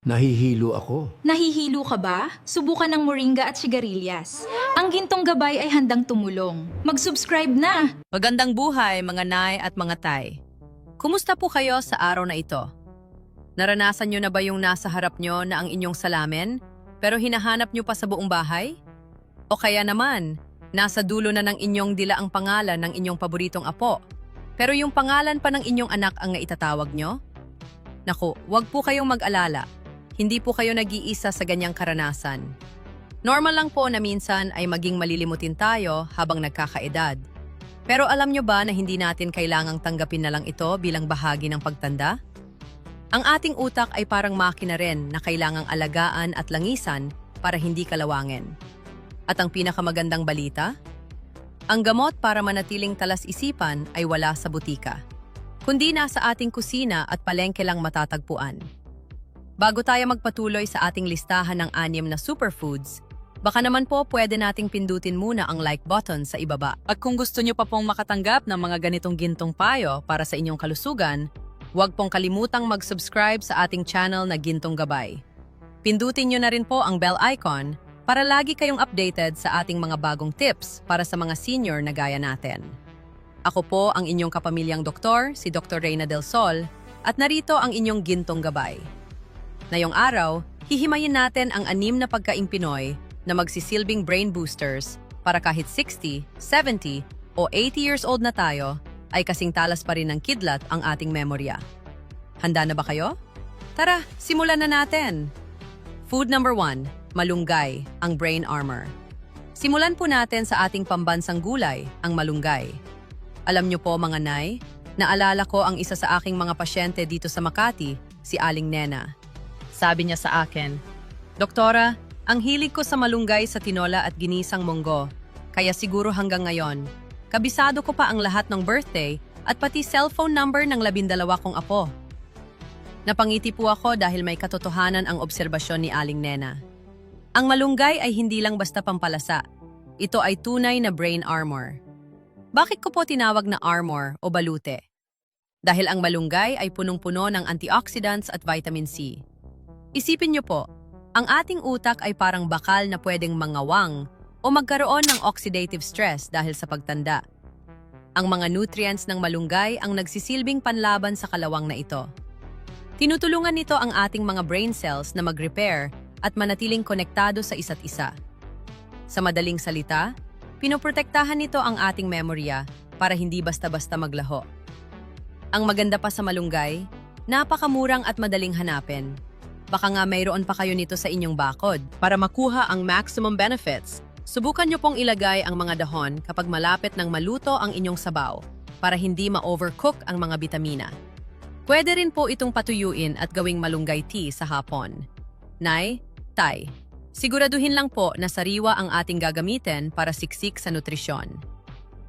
Nahihilo ako. Nahihilo ka ba? Subukan ng moringa at sigarilyas. Ang gintong gabay ay handang tumulong. Mag-subscribe na! Magandang buhay mga nay at mga tay. Kumusta po kayo sa araw na ito? Naranasan nyo na ba yung nasa harap nyo na ang inyong salamin, pero hinahanap nyo pa sa buong bahay? O kaya naman, nasa dulo na ng inyong dila ang pangalan ng inyong paboritong apo, pero yung pangalan pa ng inyong anak ang naitatawag nyo? Naku, wag po kayong mag-alala. Hindi po kayo nag-iisa sa ganyang karanasan. Normal lang po na minsan ay maging malilimutin tayo habang nagkakaedad. Pero alam nyo ba na hindi natin kailangang tanggapin na lang ito bilang bahagi ng pagtanda? Ang ating utak ay parang makina rin na kailangang alagaan at langisan para hindi kalawangin. At ang pinakamagandang balita? Ang gamot para manatiling talas-isipan ay wala sa butika, kundi nasa ating kusina at palengke lang matatagpuan. Bago tayo magpatuloy sa ating listahan ng 6 na superfoods, baka naman po pwede nating pindutin muna ang like button sa ibaba. At kung gusto nyo pa pong makatanggap ng mga ganitong gintong payo para sa inyong kalusugan, huwag pong kalimutang mag-subscribe sa ating channel na Gintong Gabay. Pindutin nyo na rin po ang bell icon para lagi kayong updated sa ating mga bagong tips para sa mga senior na gaya natin. Ako po ang inyong kapamilyang doktor, si Dr. Reyna Del Sol, at narito ang inyong Gintong Gabay. Ngayong araw, hihimayin natin ang 6 na pagkaing Pinoy na magsisilbing brain boosters para kahit 60, 70 o 80 years old na tayo, ay kasing talas pa rin ng kidlat ang ating memorya. Handa na ba kayo? Tara, simulan na natin! Food number 1, malunggay, ang brain armor. Simulan po natin sa ating pambansang gulay, ang malunggay. Alam niyo po mga nay, naalala ko ang isa sa aking mga pasyente dito sa Makati, si Aling Nena. Sabi niya sa akin, "Doktora, ang hilig ko sa malunggay sa tinola at ginisang munggo, kaya siguro hanggang ngayon, kabisado ko pa ang lahat ng birthday at pati cellphone number ng 12 kong apo." Napangiti po ako dahil may katotohanan ang obserbasyon ni Aling Nena. Ang malunggay ay hindi lang basta pampalasa. Ito ay tunay na brain armor. Bakit ko po tinawag na armor o balute? Dahil ang malunggay ay punong-puno ng antioxidants at vitamin C. Isipin niyo po, ang ating utak ay parang bakal na pwedeng mangawang o magkaroon ng oxidative stress dahil sa pagtanda. Ang mga nutrients ng malunggay ang nagsisilbing panlaban sa kalawang na ito. Tinutulungan nito ang ating mga brain cells na mag-repair at manatiling konektado sa isa't isa. Sa madaling salita, pinoprotektahan nito ang ating memorya para hindi basta-basta maglaho. Ang maganda pa sa malunggay, napakamurang at madaling hanapin. Baka nga mayroon pa kayo nito sa inyong bakod. Para makuha ang maximum benefits, subukan nyo pong ilagay ang mga dahon kapag malapit ng maluto ang inyong sabaw para hindi ma-overcook ang mga bitamina. Pwede rin po itong patuyuin at gawing malunggay tea sa hapon. Nay, tay, siguraduhin lang po na sariwa ang ating gagamitin para siksik sa nutrisyon.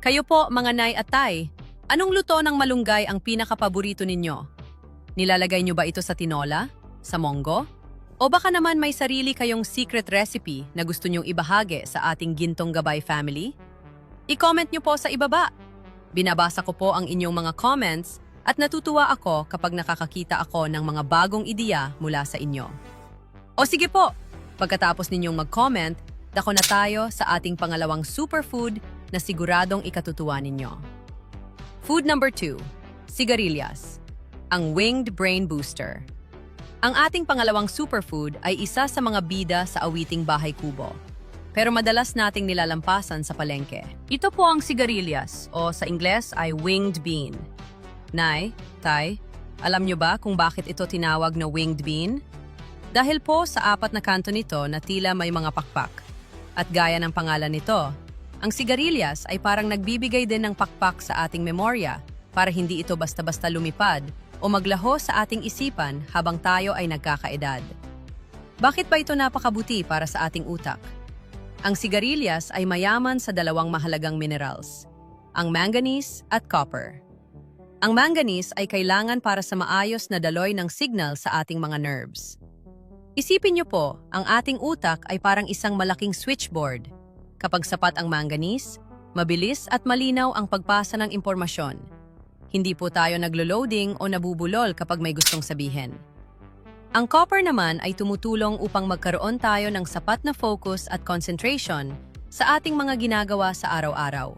Kayo po mga nay at tay, anong luto ng malunggay ang pinakapaborito ninyo? Nilalagay nyo ba ito sa tinola? Sa monggo? O baka naman may sarili kayong secret recipe na gusto nyong ibahagi sa ating Gintong Gabay family? I-comment nyo po sa ibaba. Binabasa ko po ang inyong mga comments at natutuwa ako kapag nakakakita ako ng mga bagong ideya mula sa inyo. O sige po, pagkatapos ninyong mag-comment, dako na tayo sa ating pangalawang superfood na siguradong ikatutuwa ninyo. Food number 2, sigarilyas, ang winged brain booster. Ang ating pangalawang superfood ay isa sa mga bida sa awiting bahay kubo, pero madalas nating nilalampasan sa palengke. Ito po ang sigarilyas o sa Ingles ay winged bean. Nay, tay, alam nyo ba kung bakit ito tinawag na winged bean? Dahil po sa 4 na kanto nito na tila may mga pakpak. At gaya ng pangalan nito, ang sigarilyas ay parang nagbibigay din ng pakpak sa ating memorya para hindi ito basta-basta lumipad o maglaho sa ating isipan habang tayo ay nagkakaedad. Bakit ba ito napakabuti para sa ating utak? Ang sigarilyas ay mayaman sa 2 mahalagang minerals, ang manganese at copper. Ang manganese ay kailangan para sa maayos na daloy ng signal sa ating mga nerves. Isipin niyo po, ang ating utak ay parang isang malaking switchboard. Kapag sapat ang manganese, mabilis at malinaw ang pagpasa ng impormasyon. Hindi po tayo naglo-loading o nabubulol kapag may gustong sabihin. Ang copper naman ay tumutulong upang magkaroon tayo ng sapat na focus at concentration sa ating mga ginagawa sa araw-araw.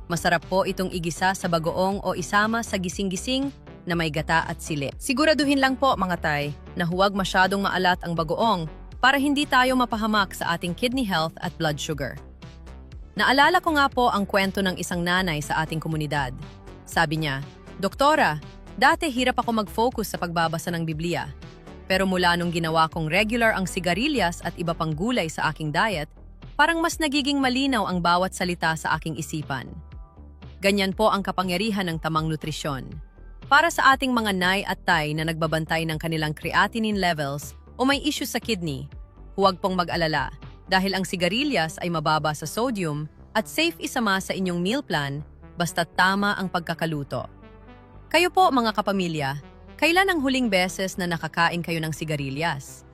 Masarap po itong igisa sa bagoong o isama sa gising-gising na may gata at sili. Siguraduhin lang po mga tay na huwag masyadong maalat ang bagoong para hindi tayo mapahamak sa ating kidney health at blood sugar. Naalala ko nga po ang kwento ng isang nanay sa ating komunidad. Sabi niya, "Doktora, dati hirap ako mag-focus sa pagbabasa ng Biblia. Pero mula nung ginawa kong regular ang sigarilyas at iba pang gulay sa aking diet, parang mas nagiging malinaw ang bawat salita sa aking isipan." Ganyan po ang kapangyarihan ng tamang nutrisyon. Para sa ating mga nay at tay na nagbabantay ng kanilang creatinine levels o may issue sa kidney, huwag pong mag-alala dahil ang sigarilyas ay mababa sa sodium at safe isama sa inyong meal plan basta tama ang pagkakaluto. Kayo po mga kapamilya, kailan ang huling beses na nakakain kayo ng sigarilyas?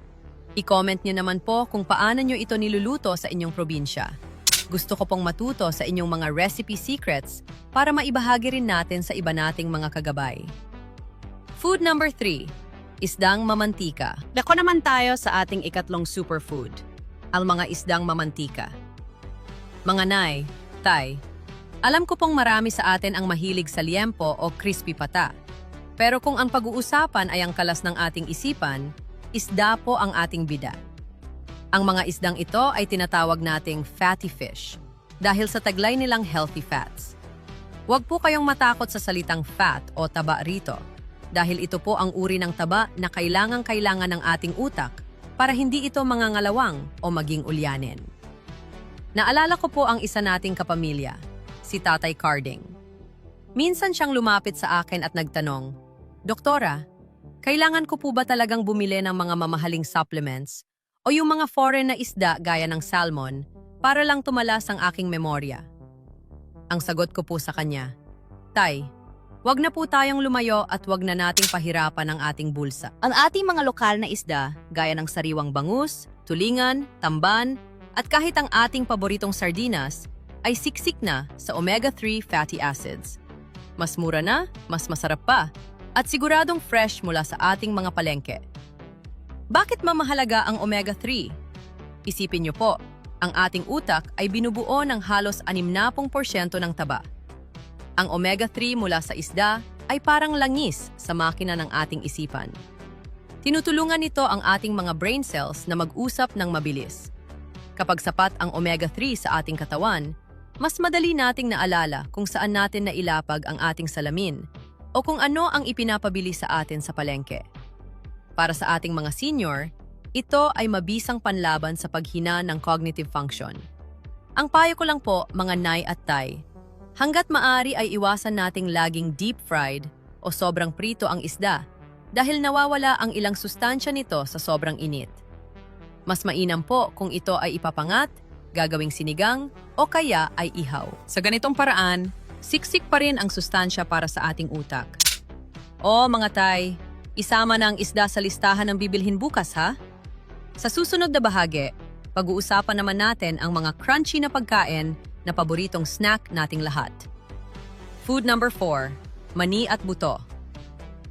I-comment niyo naman po kung paano niyo ito niluluto sa inyong probinsya. Gusto ko pong matuto sa inyong mga recipe secrets para maibahagi rin natin sa iba nating mga kagabay. Food number 3, isdang mamantika. Dako naman tayo sa ating ikatlong superfood, ang mga isdang mamantika. Mga nay, tay, alam ko pong marami sa atin ang mahilig sa liempo o crispy pata. Pero kung ang pag-uusapan ay ang kalas ng ating isipan, isda po ang ating bida. Ang mga isdang ito ay tinatawag nating fatty fish dahil sa taglay nilang healthy fats. Huwag po kayong matakot sa salitang fat o taba rito dahil ito po ang uri ng taba na kailangan ng ating utak para hindi ito mangangalawang o maging ulyanin. Naalala ko po ang isa nating kapamilya, si Tatay Carding. Minsan siyang lumapit sa akin at nagtanong, "Doktora, kailangan ko po ba talagang bumili ng mga mamahaling supplements o yung mga foreign na isda gaya ng salmon para lang tumalas ang aking memorya?" Ang sagot ko po sa kanya, "Tay, wag na po tayong lumayo at wag na nating pahirapan ang ating bulsa. Ang ating mga lokal na isda gaya ng sariwang bangus, tulingan, tamban, at kahit ang ating paboritong sardinas ay siksik na sa omega-3 fatty acids. Mas mura na, mas masarap pa, at siguradong fresh mula sa ating mga palengke. Bakit mamahalaga ang omega-3? Isipin niyo po, ang ating utak ay binubuo ng halos 60% ng taba. Ang omega-3 mula sa isda ay parang langis sa makina ng ating isipan. Tinutulungan nito ang ating mga brain cells na mag-usap ng mabilis. Kapag sapat ang omega-3 sa ating katawan, mas madali nating naalala kung saan natin nailapag ang ating salamin o kung ano ang ipinapabili sa atin sa palengke. Para sa ating mga senior, ito ay mabisang panlaban sa paghina ng cognitive function. Ang payo ko lang po, mga nay at tay, hanggat maaari ay iwasan nating laging deep-fried o sobrang prito ang isda dahil nawawala ang ilang sustansya nito sa sobrang init. Mas mainam po kung ito ay ipapangat, gagawing sinigang, o kaya ay ihaw. Sa ganitong paraan, siksik pa rin ang sustansya para sa ating utak. O mga tay, isama na ang isda sa listahan ng bibilhin bukas ha? Sa susunod na bahagi, pag-uusapan naman natin ang mga crunchy na pagkain na paboritong snack nating lahat. Food number 4, mani at buto.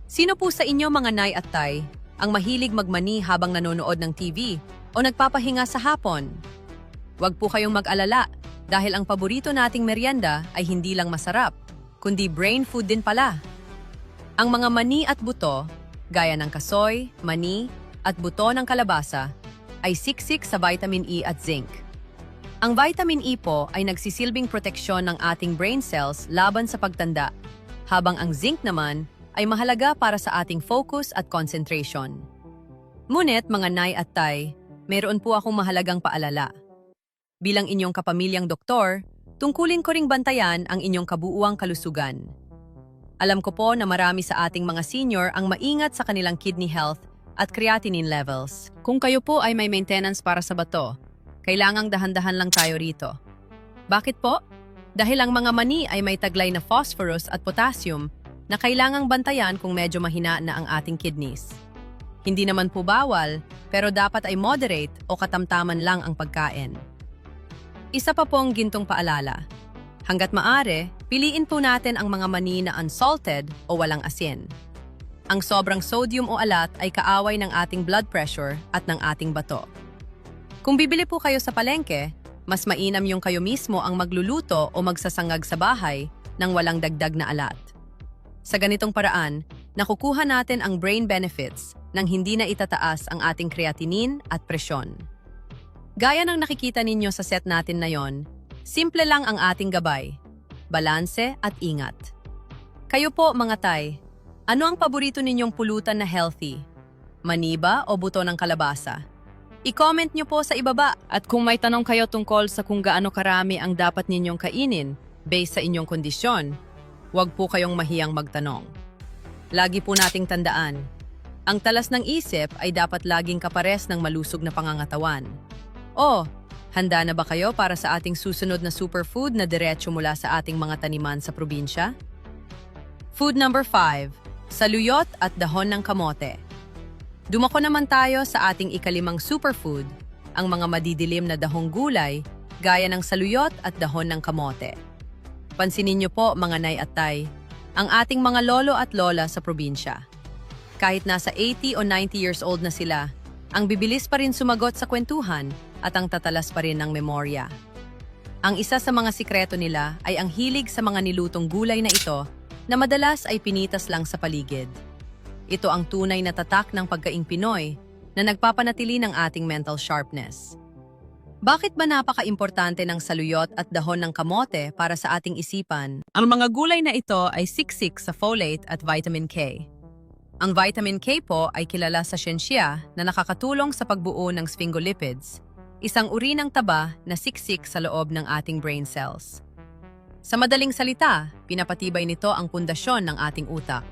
Sino po sa inyo mga nay at tay ang mahilig magmani habang nanonood ng TV o nagpapahinga sa hapon? Huwag po kayong mag-alala dahil ang paborito nating merienda ay hindi lang masarap, kundi brain food din pala. Ang mga mani at buto, gaya ng kasoy, mani, at buto ng kalabasa, ay siksik sa vitamin E at zinc. Ang vitamin E po ay nagsisilbing proteksyon ng ating brain cells laban sa pagtanda, habang ang zinc naman ay mahalaga para sa ating focus at concentration. Ngunit mga nay at tay, mayroon po akong mahalagang paalala. Bilang inyong kapamilyang doktor, tungkulin ko ring bantayan ang inyong kabuuang kalusugan. Alam ko po na marami sa ating mga senior ang maingat sa kanilang kidney health at creatinine levels. Kung kayo po ay may maintenance para sa bato, kailangang dahan-dahan lang tayo rito. Bakit po? Dahil ang mga mani ay may taglay na phosphorus at potassium na kailangang bantayan kung medyo mahina na ang ating kidneys. Hindi naman po bawal, pero dapat ay moderate o katamtaman lang ang pagkain. Isa pa pong gintong paalala. Hanggat maaari, piliin po natin ang mga mani na unsalted o walang asin. Ang sobrang sodium o alat ay kaaway ng ating blood pressure at ng ating bato. Kung bibili po kayo sa palengke, mas mainam yung kayo mismo ang magluluto o magsasangag sa bahay nang walang dagdag na alat. Sa ganitong paraan, nakukuha natin ang brain benefits nang hindi na itataas ang ating creatinine at presyon. Gaya ng nakikita ninyo sa set natin na yon, simple lang ang ating gabay, balanse at ingat. Kayo po mga tay, ano ang paborito ninyong pulutan na healthy? Mani ba o buto ng kalabasa? I-comment nyo po sa ibaba at kung may tanong kayo tungkol sa kung gaano karami ang dapat ninyong kainin based sa inyong kondisyon, huwag po kayong mahiyang magtanong. Lagi po nating tandaan, ang talas ng isip ay dapat laging kapares ng malusog na pangangatawan. O, handa na ba kayo para sa ating susunod na superfood na diretso mula sa ating mga taniman sa probinsya? Food number 5, saluyot at dahon ng kamote. Dumako naman tayo sa ating ikalimang superfood, ang mga madidilim na dahong gulay gaya ng saluyot at dahon ng kamote. Pansinin niyo po mga nay at tay, ang ating mga lolo at lola sa probinsya. Kahit nasa 80 o 90 years old na sila, ang bibilis pa rin sumagot sa kwentuhan at ang tatalas pa rin ng memorya. Ang isa sa mga sikreto nila ay ang hilig sa mga nilutong gulay na ito na madalas ay pinitas lang sa paligid. Ito ang tunay na tatak ng pagkaing Pinoy na nagpapanatili ng ating mental sharpness. Bakit ba napaka-importante ng saluyot at dahon ng kamote para sa ating isipan? Ang mga gulay na ito ay siksik sa folate at vitamin K. Ang vitamin K po ay kilala sa siyensya na nakakatulong sa pagbuo ng sphingolipids, isang uri ng taba na siksik sa loob ng ating brain cells. Sa madaling salita, pinapatibay nito ang pundasyon ng ating utak.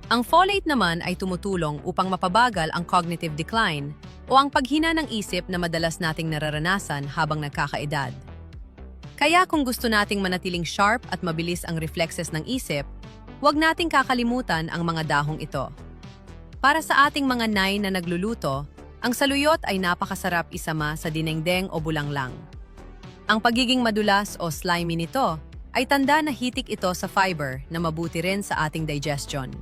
Ang folate naman ay tumutulong upang mapabagal ang cognitive decline o ang paghina ng isip na madalas nating nararanasan habang nagkakaedad. Kaya kung gusto nating manatiling sharp at mabilis ang reflexes ng isip, huwag nating kakalimutan ang mga dahong ito. Para sa ating mga nay na nagluluto, ang saluyot ay napakasarap isama sa dinengdeng o bulanglang. Ang pagiging madulas o slimy nito ay tanda na hitik ito sa fiber na mabuti rin sa ating digestion.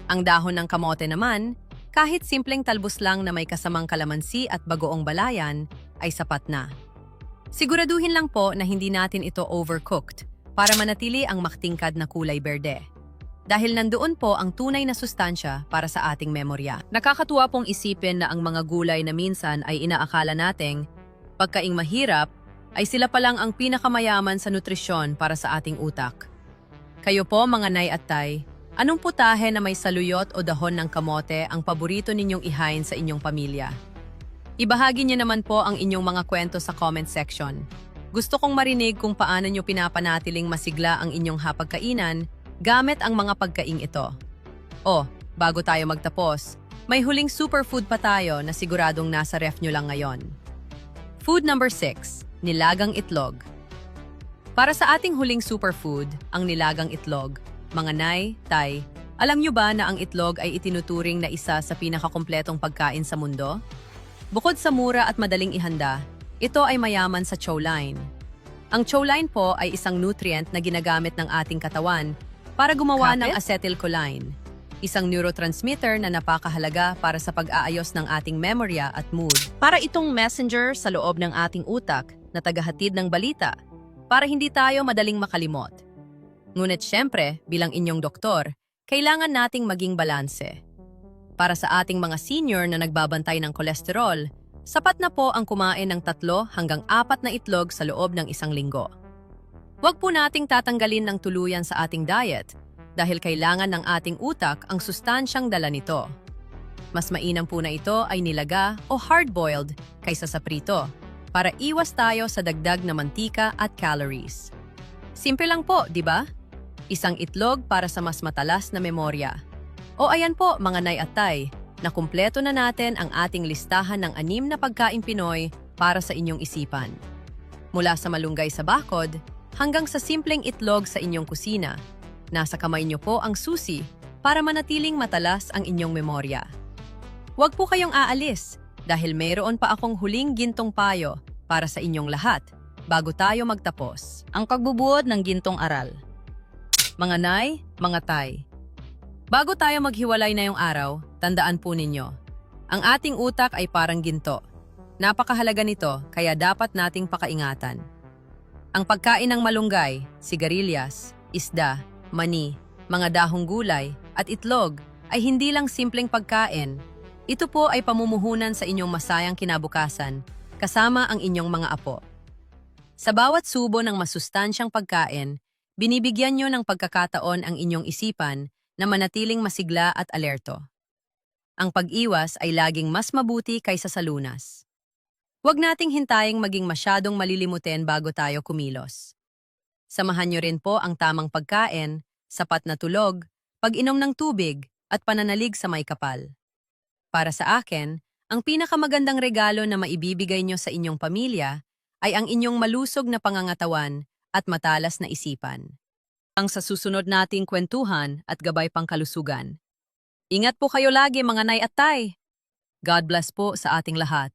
Ang dahon ng kamote naman, kahit simpleng talbos lang na may kasamang kalamansi at bagoong balayan, ay sapat na. Siguraduhin lang po na hindi natin ito overcooked para manatili ang maktingkad na kulay berde. Dahil nandoon po ang tunay na sustansya para sa ating memorya. Nakakatuwa pong isipin na ang mga gulay na minsan ay inaakala nating pagkaing mahirap, ay sila palang ang pinakamayaman sa nutrisyon para sa ating utak. Kayo po mga nay at tay, anong putahe na may saluyot o dahon ng kamote ang paborito ninyong ihain sa inyong pamilya? Ibahagi niyo naman po ang inyong mga kwento sa comment section. Gusto kong marinig kung paano niyo pinapanatiling masigla ang inyong hapagkainan gamit ang mga pagkaing ito. O, bago tayo magtapos, may huling superfood pa tayo na siguradong nasa ref nyo lang ngayon. Food number 6, nilagang itlog. Para sa ating huling superfood, ang nilagang itlog, mga nay, tay, alam nyo ba na ang itlog ay itinuturing na isa sa pinakakumpletong pagkain sa mundo? Bukod sa mura at madaling ihanda, ito ay mayaman sa choline. Ang choline po ay isang nutrient na ginagamit ng ating katawan para gumawa ng acetylcholine, isang neurotransmitter na napakahalaga para sa pag-aayos ng ating memorya at mood. Para itong messenger sa loob ng ating utak na tagahatid ng balita para hindi tayo madaling makalimot. Ngunit syempre, bilang inyong doktor, kailangan nating maging balanse. Para sa ating mga senior na nagbabantay ng kolesterol, sapat na po ang kumain ng 3 hanggang 4 na itlog sa loob ng isang linggo. Huwag po nating tatanggalin ng tuluyan sa ating diet dahil kailangan ng ating utak ang sustansyang dala nito. Mas mainam po na ito ay nilaga o hard-boiled kaysa sa prito para iwas tayo sa dagdag na mantika at calories. Simple lang po, di ba? Isang itlog para sa mas matalas na memorya. O ayan po mga nay at tay, na kumpleto na natin ang ating listahan ng 6 na pagkain Pinoy para sa inyong isipan. Mula sa malunggay sa bakod, hanggang sa simpleng itlog sa inyong kusina, nasa kamay niyo po ang susi para manatiling matalas ang inyong memorya. Huwag po kayong aalis dahil mayroon pa akong huling gintong payo para sa inyong lahat bago tayo magtapos. Ang pagbubuod ng gintong aral. Mga nay, mga tay, Bago tayo maghiwalay na yung araw, tandaan po ninyo. Ang ating utak ay parang ginto. Napakahalaga nito, kaya dapat nating pakaingatan. Ang pagkain ng malunggay, sigarilyas, isda, mani, mga dahong gulay, at itlog ay hindi lang simpleng pagkain. Ito po ay pamumuhunan sa inyong masayang kinabukasan, kasama ang inyong mga apo. Sa bawat subo ng masustansyang pagkain, binibigyan nyo ng pagkakataon ang inyong isipan na manatiling masigla at alerto. Ang pag-iwas ay laging mas mabuti kaysa sa lunas. Huwag nating hintaying maging masyadong malilimutin bago tayo kumilos. Samahan nyo rin po ang tamang pagkain, sapat na tulog, pag-inom ng tubig, at pananalig sa may kapal. Para sa akin, ang pinakamagandang regalo na maibibigay nyo sa inyong pamilya ay ang inyong malusog na pangangatawan at matalas na isipan. Ang sa susunod nating kwentuhan at gabay pangkalusugan. Ingat po kayo lagi mga nay at tay. God bless po sa ating lahat.